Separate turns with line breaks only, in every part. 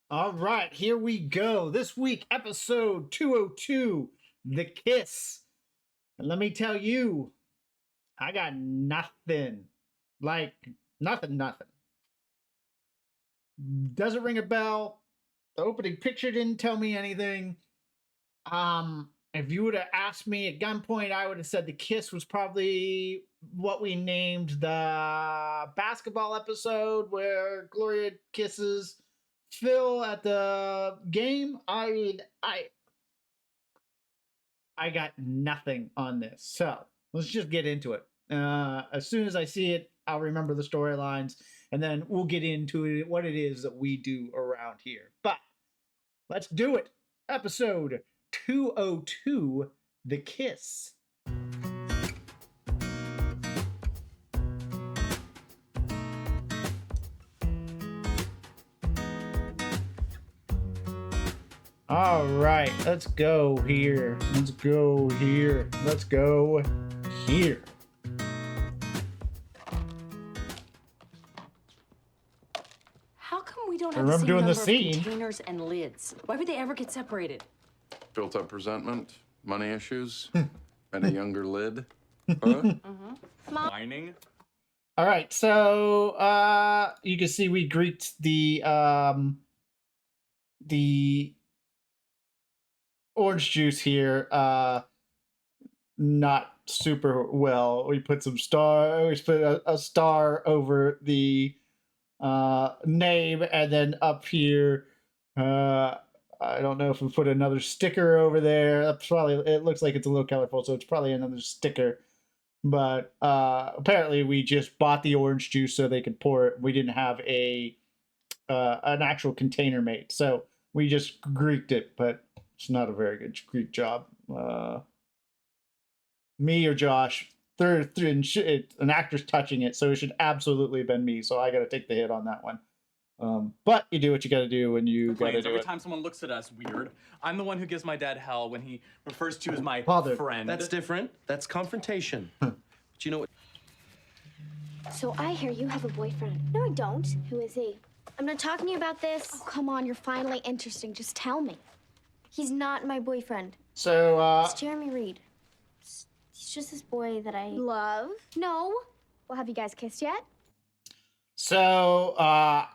All right, here we go. This week, episode 202, The Kiss. And let me tell you, I got nothing. Like, nothing. Doesn't ring a bell. The opening picture didn't tell me anything. If you would have asked me at gunpoint, I would have said The Kiss was probably what we named the basketball episode where Gloria kisses Phil at the game. I got nothing on this. So let's just get into it. As soon as I see it, I'll remember the storylines, and then we'll get into it, what it is that we do around here. But let's do it. Episode 202, The Kiss. All right, let's go here. Let's go here. Let's go here.
How come we don't
I
have the
remember
same
doing the
number of
scene.
containers and lids? Why would they ever get separated?
Built-up resentment, money issues, and a younger lid. Huh?
Whining.
All right, so you can see we greet the orange juice here not super well. We put we put a star over the name, and then up here I don't know if we put another sticker over there. That's probably, it looks like it's a little colorful, so it's probably another sticker. But apparently we just bought the orange juice so they could pour it. We didn't have an actual container made, so we just Greeked it, but it's not a very good Greek job. Me or Josh, an actor's touching it, so it should absolutely have been me. So I got to take the hit on that one. But you do what you got to do when you got to do
Every
it.
time someone looks at us weird, I'm the one who gives my dad hell when he refers to you as my
Father.
friend.
That's different. That's confrontation. But you know what?
So I hear you have a boyfriend. No, I don't. Who is he? I'm not talking to you about this. Oh, come on, you're finally interesting. Just tell me. He's not my boyfriend.
So,
It's Jeremy Reed. He's just this boy that I love. No. Well, have you guys kissed yet?
So,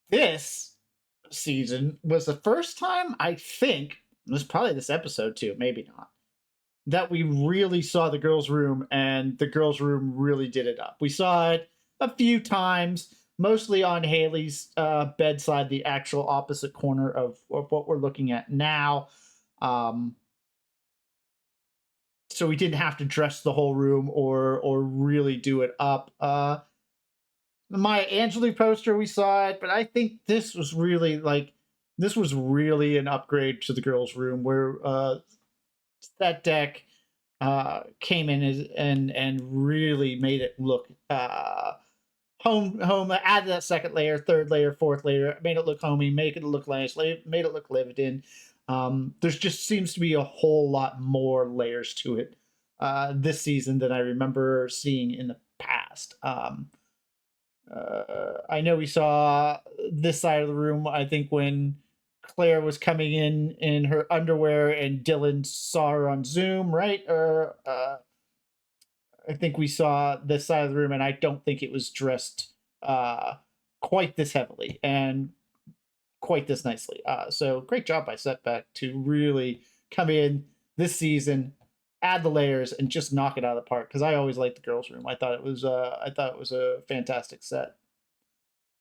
this season was the first time, I think, it was probably this episode too, maybe not, that we really saw the girls' room, and the girls' room really did it up. We saw it a few times, mostly on Haley's bedside, the actual opposite corner of what we're looking at now. So we didn't have to dress the whole room or really do it up. The Maya Angelou poster, we saw it, but I think this was really an upgrade to the girls' room, where that deck came in and really made it look home. Added that second layer, third layer, fourth layer, made it look homey, made it look nice, made it look lived in. There's just seems to be a whole lot more layers to it this season than I remember seeing in the past. I know we saw this side of the room, I think, when Claire was coming in her underwear and Dylan saw her on Zoom, right? Or I think we saw this side of the room, and I don't think it was dressed quite this heavily and quite this nicely. So great job by Setback to really come in this season, add the layers, and just knock it out of the park. Because I always liked the girls' room. I thought it was a fantastic set,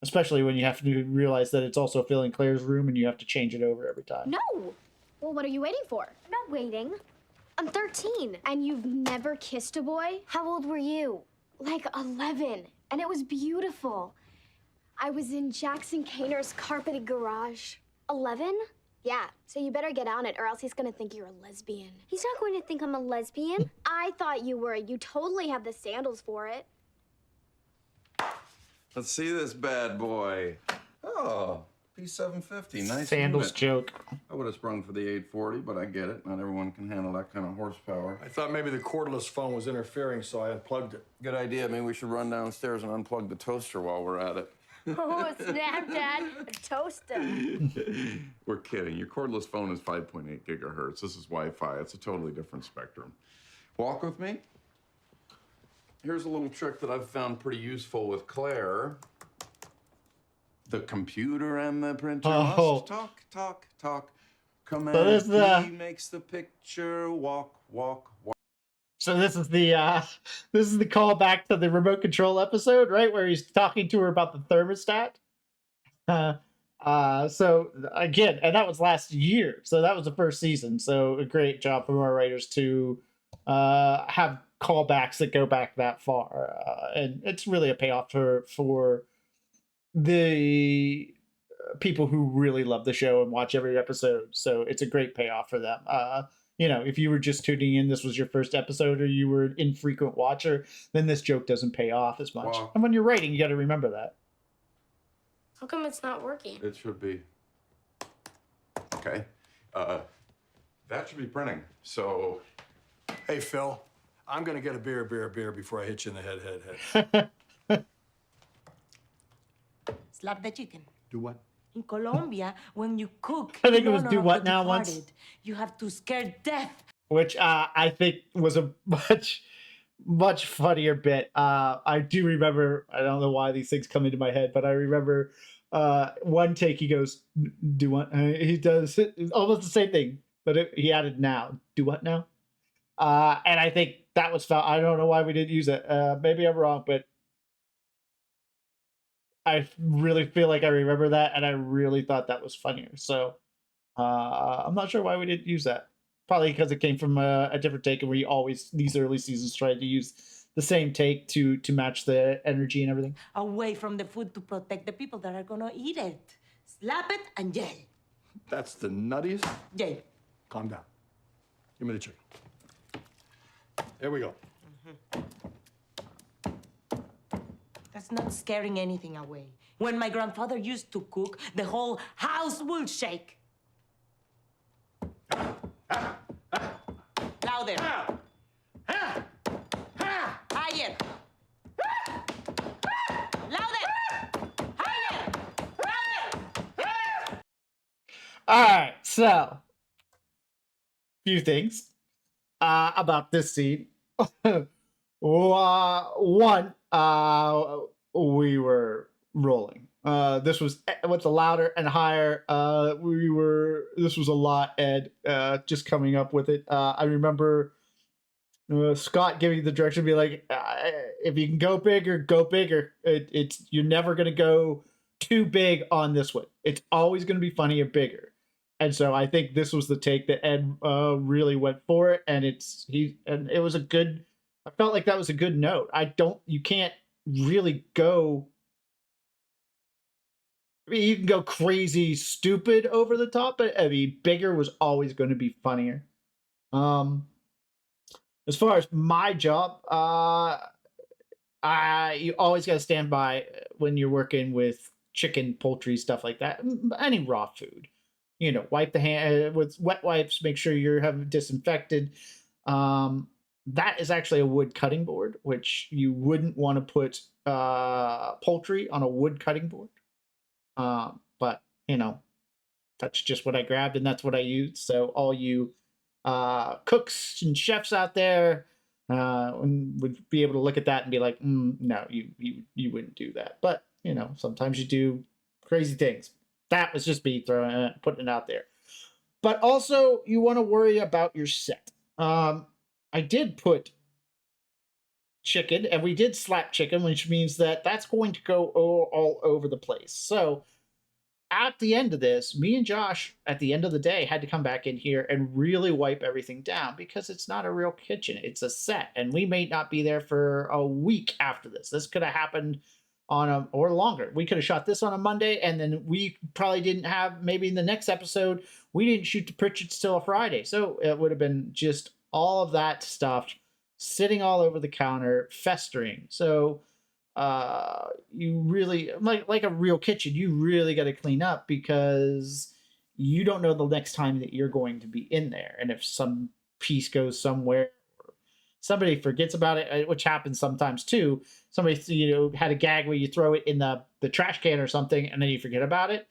especially when you have to realize that it's also filling Claire's room and you have to change it over every time.
No. Well, what are you waiting for? I'm not waiting. I'm 13. And you've never kissed a boy? How old were you? Like 11. And it was beautiful. I was in Jackson Kaner's carpeted garage. 11? Yeah, so you better get on it, or else he's gonna think you're a lesbian. He's not going to think I'm a lesbian. I thought you were. You totally have the sandals for it.
Let's see this bad boy. Oh, P750, nice
Sandals
unit.
joke.
I would have sprung for the 840, but I get it. Not everyone can handle that kind of horsepower.
I thought maybe the cordless phone was interfering, so I unplugged it.
Good idea. Maybe we should run downstairs and unplug the toaster while we're at it.
Oh, snap, Dad. A toaster.
We're kidding. Your cordless phone is 5.8 gigahertz. This is Wi-Fi. It's a totally different spectrum. Walk with me. Here's a little trick that I've found pretty useful with Claire. The computer and the printer must talk, talk, talk. Command P makes the picture walk, walk, walk.
So this is the callback to the remote control episode, right, where he's talking to her about the thermostat. So again, and that was last year, so that was the first season. So a great job from our writers to have callbacks that go back that far, and it's really a payoff for the people who really love the show and watch every episode. So it's a great payoff for them. If you were just tuning in, this was your first episode, or you were an infrequent watcher, then this joke doesn't pay off as much.
Wow.
And when you're writing, you got to remember that.
How come it's not working?
It should be. Okay. That should be printing. So,
Hey, Phil, I'm gonna get a beer before I hit you in the head.
Slap the chicken.
Do what?
In Colombia, when you cook,
I think
in
it was
honor
do
of
what
the
now once?
departed, you have to scare death.
Which I think was a much funnier bit. I do remember, I don't know why these things come into my head, but I remember one take he goes, do what? He does almost the same thing, but he added now. Do what now? And I think that was found. I don't know why we didn't use it. Maybe I'm wrong, but I really feel like I remember that, and I really thought that was funnier. So I'm not sure why we didn't use that. Probably because it came from a different take, and we always, these early seasons, tried to use the same take to match the energy and everything.
Away from the food to protect the people that are gonna eat it. Slap it and yell.
That's the nuttiest.
Yell.
Calm down. Give me the chicken. There we go.
That's not scaring anything away. When my grandfather used to cook, the whole house would shake. Louder. Higher. Louder. Higher. Louder.
All right, so few things about this scene. One, we were rolling. This was with the louder and higher. This was a lot, Ed, just coming up with it. I remember Scott giving the direction, be like, if you can go bigger, go bigger. You're never gonna go too big on this one. It's always gonna be funny or bigger. And so I think this was the take that Ed really went for it, and it was a good. I felt like that was a good note. You can't really go. I mean, you can go crazy, stupid, over the top, but I mean, bigger was always going to be funnier. As far as my job, you always got to stand by when you're working with chicken, poultry, stuff like that. Any raw food, wipe the hand with wet wipes. Make sure you're having disinfected. That is actually a wood cutting board, which you wouldn't want to put poultry on a wood cutting board. But that's just what I grabbed, and that's what I used. So all you cooks and chefs out there would be able to look at that and be like, no, you wouldn't do that. But sometimes you do crazy things. That was just me putting it out there. But also, you want to worry about your set. I did put chicken, and we did slap chicken, which means that's going to go all over the place. So at the end of this, me and Josh, at the end of the day, had to come back in here and really wipe everything down, because it's not a real kitchen. It's a set, and we may not be there for a week after this. This could have happened or longer. We could have shot this on a Monday, and then we probably didn't have, maybe in the next episode, we didn't shoot the Pritchards till a Friday. So it would have been just all of that stuff sitting all over the counter, festering. So you really, like a real kitchen, you really got to clean up, because you don't know the next time that you're going to be in there. And if some piece goes somewhere, or somebody forgets about it, which happens sometimes too. Somebody, had a gag where you throw it in the trash can or something, and then you forget about it.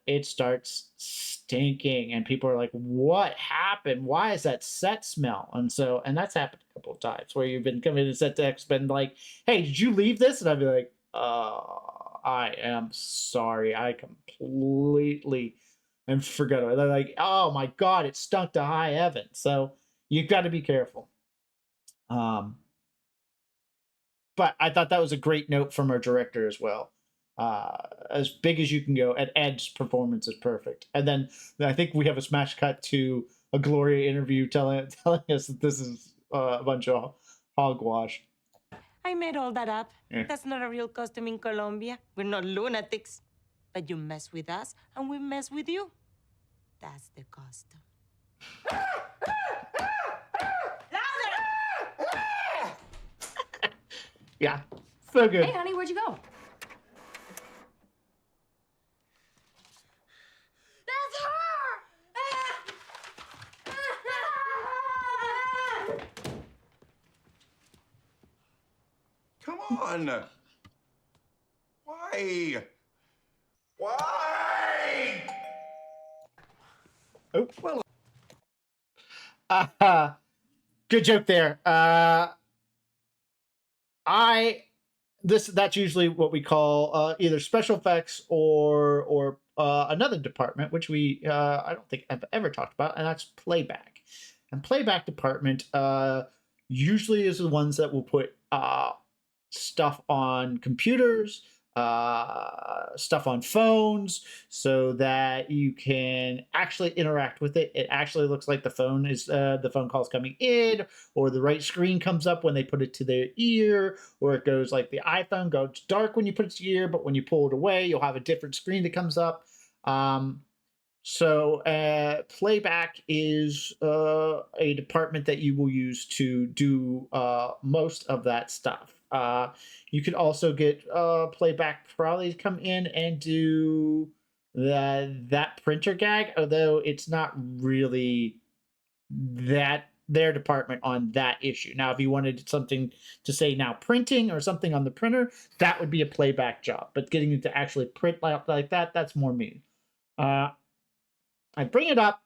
It starts stinking, and people are like, "What happened? Why is that set smell?" And that's happened a couple of times where you've been coming to set text, been like, "Hey, did you leave this?" And I'd be like, I am sorry, I completely and forgot about it." They're like, "Oh my god, it stunk to high heaven." So you've got to be careful. But I thought that was a great note from our director as well. As big as you can go, and Ed's performance is perfect. And then I think we have a smash cut to a Gloria interview telling us that this is a bunch of hogwash.
I made all that up.
Yeah.
That's not a real costume in Colombia. We're not lunatics. But you mess with us, and we mess with you. That's the costume.
Yeah, so good.
Hey, honey, where'd you go?
That's her!
Come on. Why? Why?
Oh, well. Good joke there. That's usually what we call either special effects or another department, which we I don't think I've ever talked about, and that's playback. And playback department usually is the ones that will put stuff on computers, stuff on phones, so that you can actually interact with it. It actually looks like the phone call's coming in, or the right screen comes up when they put it to their ear, or it goes like the iPhone goes dark when you put it to your ear, but when you pull it away, you'll have a different screen that comes up. So playback is a department that you will use to do most of that stuff. You could also get playback probably to come in and do that printer gag, although it's not really that their department on that issue. Now, if you wanted something to say now printing or something on the printer, that would be a playback job. But getting it to actually print like that, that's more me. I bring it up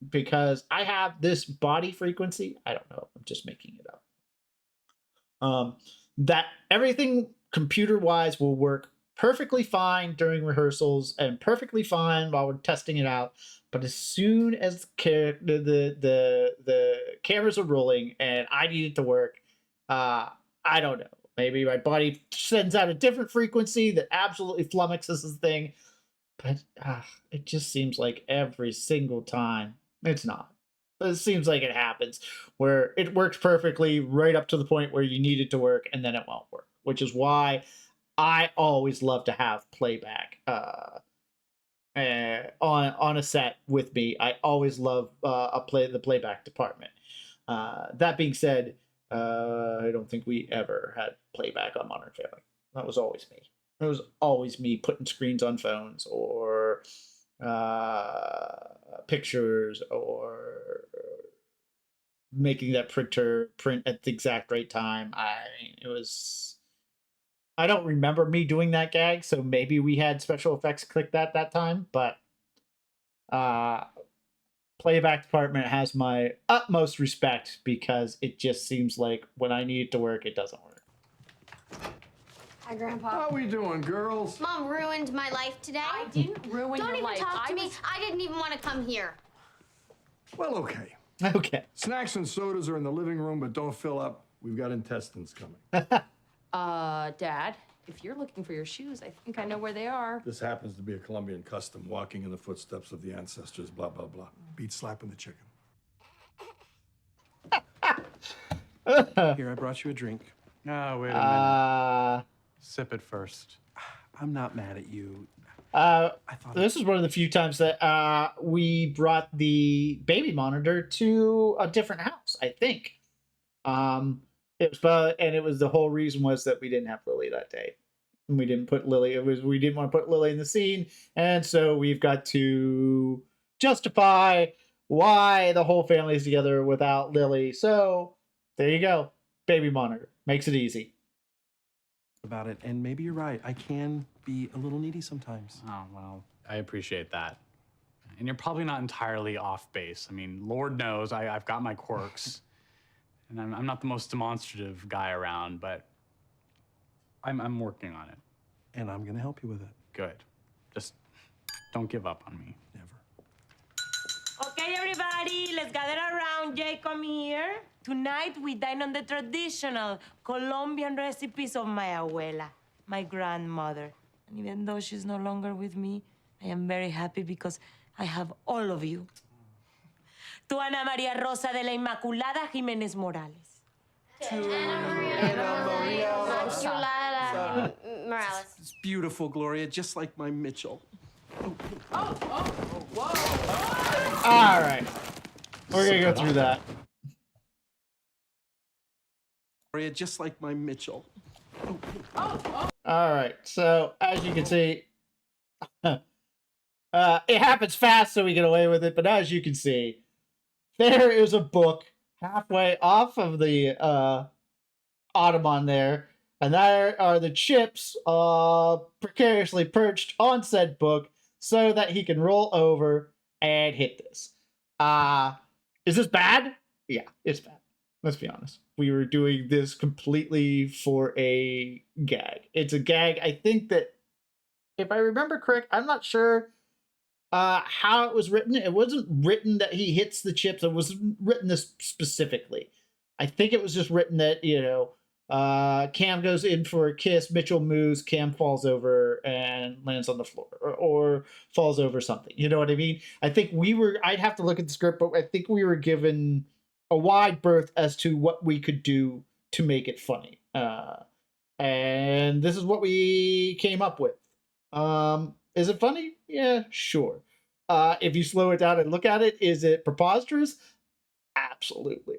because I have this body frequency. I don't know. I'm just making it up. That everything computer-wise will work perfectly fine during rehearsals and perfectly fine while we're testing it out. But as soon as the cameras are rolling and I need it to work, I don't know. Maybe my body sends out a different frequency that absolutely flummoxes the thing. But it just seems like every single time. It's not. It seems like it happens where it works perfectly right up to the point where you need it to work, and then it won't work, which is why I always love to have playback on a set with me. I always love the playback department. That being said, I don't think we ever had playback on Modern Family. That was always me. It was always me putting screens on phones or pictures or making that printer print at the exact right time. I don't remember me doing that gag, so maybe we had special effects click that time, but playback department has my utmost respect because it just seems like when I need it to work, it doesn't work.
Hi, Grandpa.
How we doing, girls?
Mom ruined my life today.
I didn't ruin
Don't
your
even
life.
talk to me. I didn't even want to come here.
Well, okay.
Okay.
Snacks and sodas are in the living room, but don't fill up. We've got intestines coming.
Dad, if you're looking for your shoes, I think I know where they are.
This happens to be a Colombian custom, walking in the footsteps of the ancestors, blah, blah, blah. Beat slapping the chicken.
Here, I brought you a drink. Oh, wait a minute. Sip it first. I'm not mad at you.
This is one of the few times that we brought the baby monitor to a different house, I think. It was the whole reason was that we didn't have Lily that day. And we didn't put Lily, we didn't want to put Lily in the scene, and so we've got to justify why the whole family's together without Lily. So there you go. Baby monitor. Makes it easy.
About it, and maybe you're right. I can be a little needy sometimes.
Oh, well, I appreciate that. And you're probably not entirely off base. I mean, Lord knows I've got my quirks. And I'm not the most demonstrative guy around, but I'm working on it.
And I'm gonna help you with it.
Good. Just don't give up on me.
Never.
Okay, everybody, let's gather around. Jay, come here. Tonight, we dine on the traditional Colombian recipes of my abuela, my grandmother. And even though she's no longer with me, I am very happy because I have all of you. To Ana María Rosa de la Inmaculada Jiménez Morales.
Morales.
It's beautiful, Gloria, just like my Mitchell.
All right. We're going to go through that.
Gloria, just like my Mitchell.
All right. So, as you can see, it happens fast, so we get away with it. But as you can see, there is a book halfway off of the ottoman there, and there are the chips precariously perched on said book so that he can roll over and hit this. Is this bad? Yeah, it's bad. Let's be honest. We were doing this completely for a gag. It's a gag. I think that, if I remember correct, I'm not sure how it was written. It wasn't written that he hits the chips. It wasn't written this specifically. I think it was just written that, Cam goes in for a kiss, Mitchell moves, Cam falls over and lands on the floor, or falls over something. You know what I mean? I think I'd have to look at the script, but I think we were given a wide berth as to what we could do to make it funny. And this is what we came up with. Is it funny? Yeah, sure. If you slow it down and look at it, is it preposterous? Absolutely.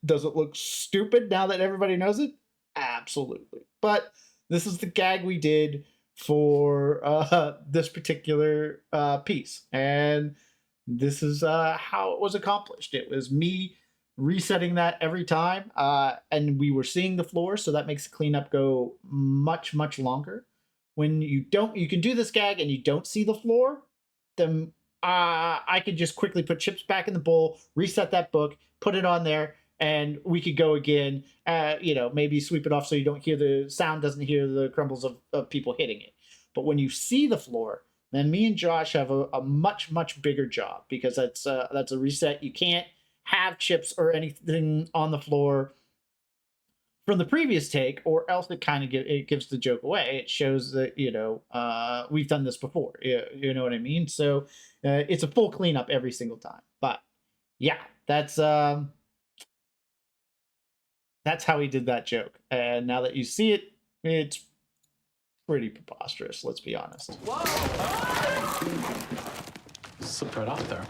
Does it look stupid now that everybody knows it? Absolutely. But this is the gag we did for this particular piece. And this is how it was accomplished. It was me resetting that every time. And we were seeing the floor, so that makes the cleanup go much, much longer. When you can do this gag and you don't see the floor, then I could just quickly put chips back in the bowl, reset that book, put it on there, and we could go again. Maybe sweep it off so you don't hear the sound, doesn't hear the crumbles of people hitting it. But when you see the floor, then me and Josh have a much, much bigger job, because that's a reset. You can't have chips or anything on the floor from the previous take, or else it kind of gives the joke away. It shows that we've done this before. You know what I mean? So it's a full cleanup every single time. But yeah, that's how we did that joke. And now that you see it, it's pretty preposterous. Let's be honest.
Slipped right off there.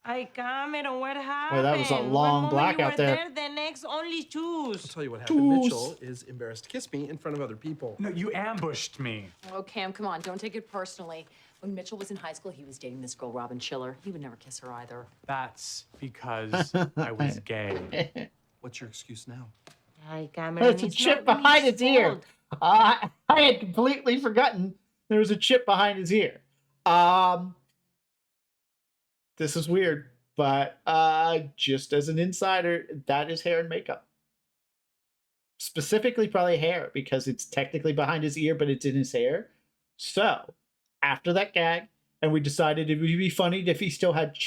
Ay, Cameron, what happened?
Well, that was a long blackout there.
The next only choose.
I'll tell you what happened. Mitchell is embarrassed to kiss me in front of other people.
No, you ambushed me.
Oh, Cam, come on, don't take it personally. When Mitchell was in high school, he was dating this girl, Robin Schiller. He would never kiss her either.
That's because I was gay.
What's your excuse now?
Ay, Cameron,
There's a chip behind his ear. I had completely forgotten there was a chip behind his ear. This is weird, but just as an insider, that is hair and makeup. Specifically, probably hair, because it's technically behind his ear, but it's in his hair. So, after that gag, and we decided it would be funny if he still had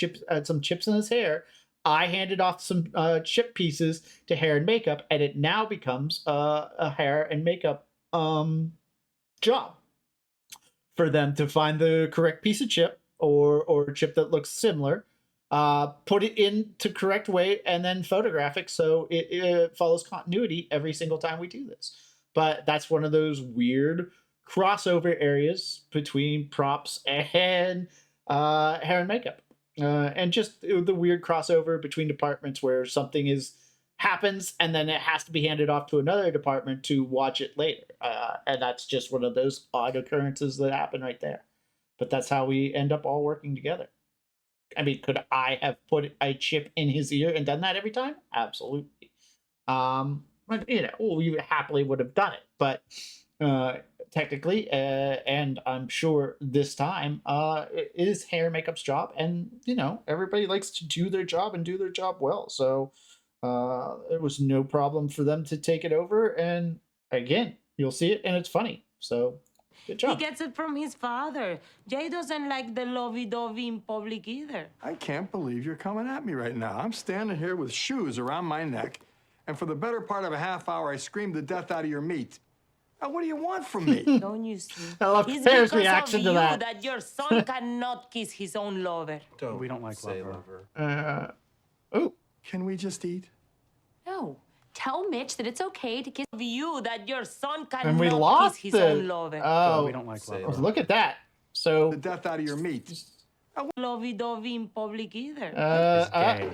some chips in his hair, I handed off some chip pieces to hair and makeup, and it now becomes a hair and makeup job for them to find the correct piece of chip, or a chip that looks similar, put it into correct way, and then photograph it so it follows continuity every single time we do this. But that's one of those weird crossover areas between props and hair and makeup. And just the weird crossover between departments where something happens and then it has to be handed off to another department to watch it later. And that's just one of those odd occurrences that happen right there. but that's how we end up all working together. I mean, could I have put a chip in his ear and done that every time? Absolutely. But we happily would have done it. But technically, and I'm sure this time, it is hair and makeup's job, and everybody likes to do their job and do their job well. So it was no problem for them to take it over. And again, you'll see it, and it's funny. So good job.
He gets it from his father. Jay doesn't like the lovey-dovey in public either.
I can't believe you're coming at me right now. I'm standing here with shoes around my neck, and for the better part of a half hour, I screamed the death out of your meat. Now, what do you want from me?
Don't you see?
I love
It's
Claire's
because
reaction
of
to
you
that.
your son cannot kiss his own lover.
We don't like
say
lover.
Oh,
Can we just eat?
No. Tell Mitch that it's okay to kiss.
Of you that your son
and we
cannot
lost
kiss his
it.
own lover.
Oh,
We don't like
Say
lover.
look at that. So
The death out of your meat.
Lovey-dovey in public either.
It's gay.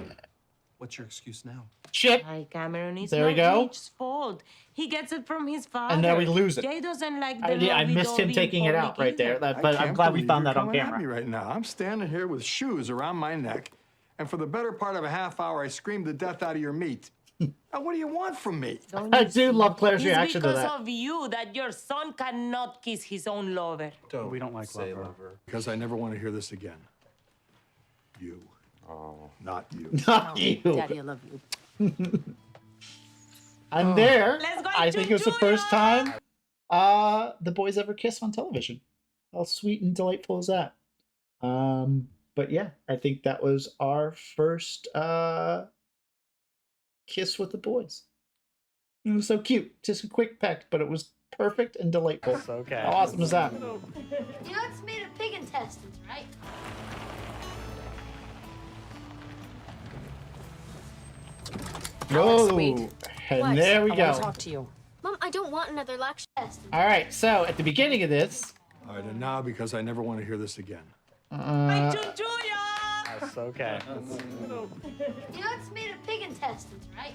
What's your excuse now?
chip.
Hi, Cameron. It's
There we
not
go.
Mitch's fault. He gets it from his father.
And now we lose it.
Jay doesn't like the
I missed him
lovey-dovey in
taking it out
public
right there.
either.
But
I
I'm
can't
glad we
believe
found
you're
that on
coming at
camera.
me right now. I'm standing here with shoes around my neck, and for the better part of a half hour, I screamed the death out of your meat. Now, what do you want from me?
Don't
I
you
do
see?
love Claire's
It's
reaction to
because
that.
of you that your son cannot kiss his own lover.
We don't like
say
lover.
Because I never want to hear this again. You. Oh. Not you.
Not you.
Daddy, I love you.
And there,
Let's go
I
to
think it was the first time the boys ever kissed on television. How sweet and delightful is that? But yeah, I think that was our first kiss with the boys. It was so cute. Just a quick peck, but it was perfect and delightful.
It's okay.
How awesome is that?
You know it's made of pig intestines, right?
Whoa.
wait.
And
What?
there we
I
go.
want to talk to you.
Mom, I don't want another lecture test.
All right, so at the beginning of this,
All right, and now, because I never want to hear this again.
Hi, Chuchuya!
It's okay.
You know it's made of pig intestines, right?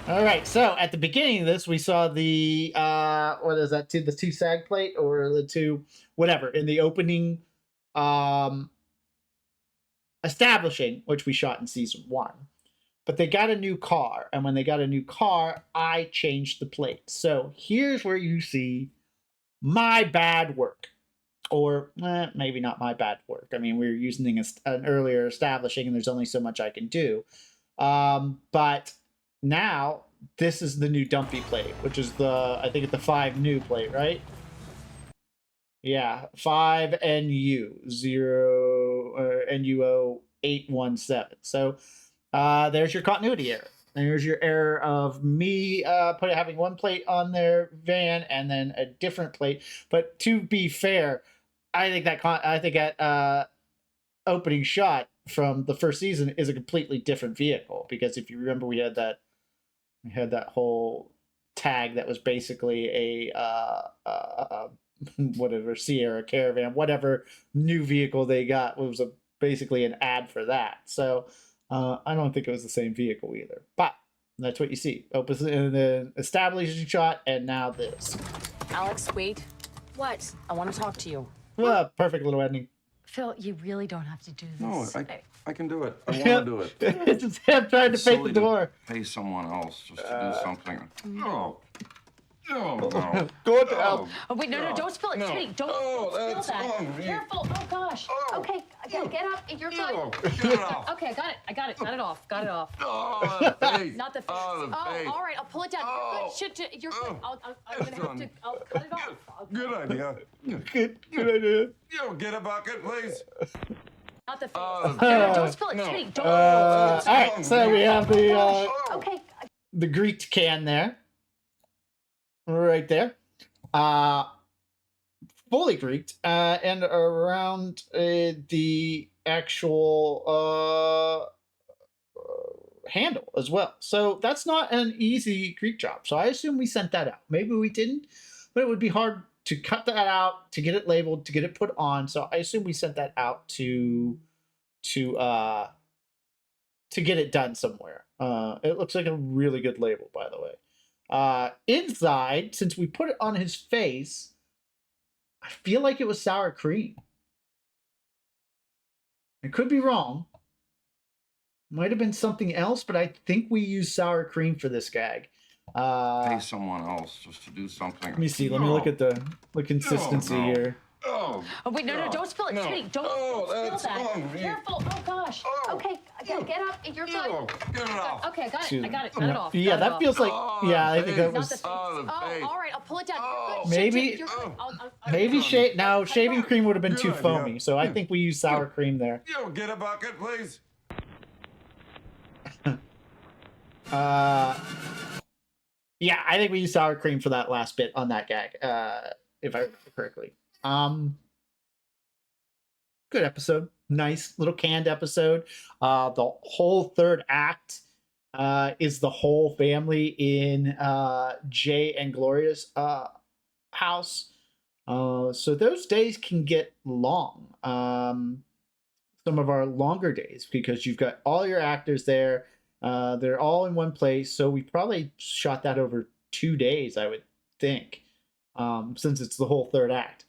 all right, so at the beginning of this, we saw the what is that? The two SAG plate or the two whatever in the opening establishing, which we shot in season 1. But they got a new car, and when they got a new car, I changed the plate. So here's where you see my bad work. Or maybe not my bad work. I mean, we were using an earlier establishing, and there's only so much I can do. But now, this is the new dumpy plate, which is I think it's the 5 new plate, right? Yeah, 5 NU 817. So there's your continuity error. There's your error of me having one plate on their van and then a different plate. But to be fair, I think that opening shot from the first season is a completely different vehicle, because if you remember, we had that whole tag that was basically a whatever Sierra Caravan, whatever new vehicle they got was basically an ad for that. So I don't think it was the same vehicle either, but that's what you see. Opens in the establishing shot, and now this.
Alex, wait.
What?
I want to talk to you.
Well, perfect little ending.
Phil, you really don't have to do this.
No, I can do it. I want to do it.
It's just him trying to
It's
fake the
silly
door.
Pay someone else just to do something. No. No, no.
Go to hell.
Oh, wait, no, don't spill it.
No.
Sweetie, don't
Oh,
spill
that's
that.
on me.
Careful. Oh, gosh.
Oh.
Okay, get up. You're fine.
No, get it off.
Okay, I got it. Got it off. Got it off.
Oh, the face.
Not the face.
Oh, the face.
all right. I'll pull it down.
Oh.
You're good. Shit, you're good.
Oh.
I'm gonna have to. I'll cut it off.
Good idea.
Good idea.
Yo, get a bucket, please.
Not the face.
Oh,
No, don't spill it.
no.
Sweetie, don't.
All right, so we have the
Okay.
Greek can there, right there, fully Greeked, and around the actual handle as well. So that's not an easy Greek job. So I assume we sent that out. Maybe we didn't, but it would be hard to cut that out, to get it labeled, to get it put on. So I assume we sent that out to get it done somewhere. It looks like a really good label, by the way. Inside, since we put it on his face, I feel like it was sour cream. I could be wrong. Might have been something else, but I think we used sour cream for this gag.
Pay someone else just to do something.
Let me see. Let me look at the consistency here.
Oh,
Oh, wait, no, don't spill it.
no.
Sweetie, don't
Oh,
spill
that's
that.
on me.
Careful. Oh, gosh.
Oh.
Okay, get up. You're good.
Get it off.
Okay, I got
Excuse
it. I
me.
got it. Got it off.
Yeah,
Got it
that
off.
feels like. Yeah, I think that
Not
was.
the face.
Oh, the
Oh,
face.
all right. I'll pull it down.
Oh.
You're good.
Maybe-
You're good.
Maybe shaving cream would have been
Good
too
idea.
foamy, so I think we used sour cream there.
You get a bucket, please.
Yeah, I think we used sour cream for that last bit on that gag, if I remember correctly. Good episode. Nice little canned episode. The whole third act is the whole family in Jay and Gloria's house. So those days can get long. Some of our longer days, because you've got all your actors there. They're all in one place, so we probably shot that over 2 days, I would think, since it's the whole third act.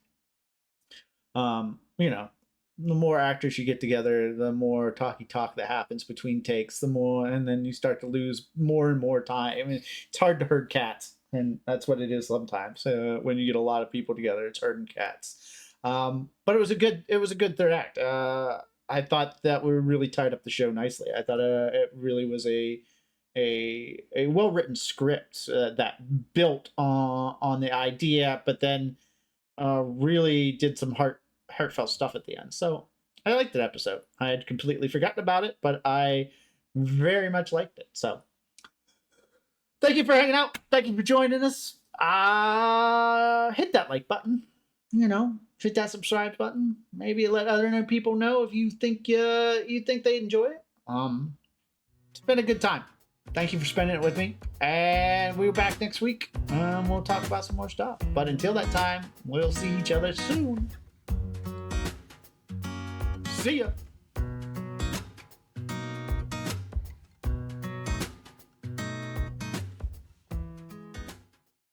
You know, the more actors you get together, the more talky talk that happens between takes, the more, and then you start to lose more and more time. I mean, it's hard to herd cats, and that's what it is sometimes. When you get a lot of people together, it's herding cats. But it was a good third act. I thought that we really tied up the show nicely. I thought it really was a well written script that built on the idea, but then really did some heartfelt stuff at the end. So I liked that episode. I had completely forgotten about it, but I very much liked it. So thank you for hanging out. Thank you for joining us. Hit that like button. You know, hit that subscribe button. Maybe let other people know if you think they enjoy it. It's been a good time. Thank you for spending it with me. And we're back next week. We'll talk about some more stuff. But until that time, we'll see each other soon. See ya.